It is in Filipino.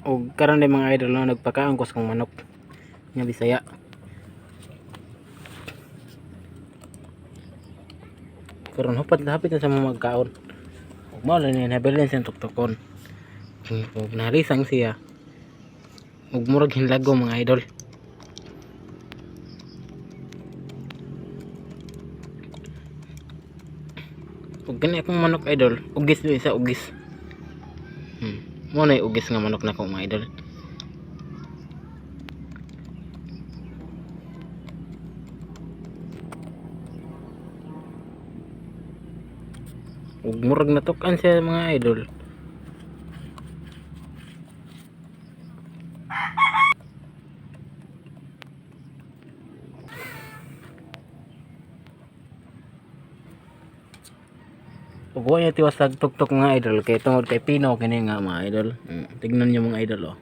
O karon din mga idol no, nagpakaangkos kong manok nga Bisaya. Karon hapit na sa mga magkaon. Mao lang ni nabilin siyang tuktukon. Kung narisang siya, ug murag hinlago mga idol. Ug gani akong manok idol, ugis ni sa ugis. Mo na ugis nga manok na ko mga idol. Ug murag natukan siya mga idol. Ug wa niya tiwas tugtok mga idol kay tungod kay Pino kini nga mga idol. Tignan niyo mga idol oh.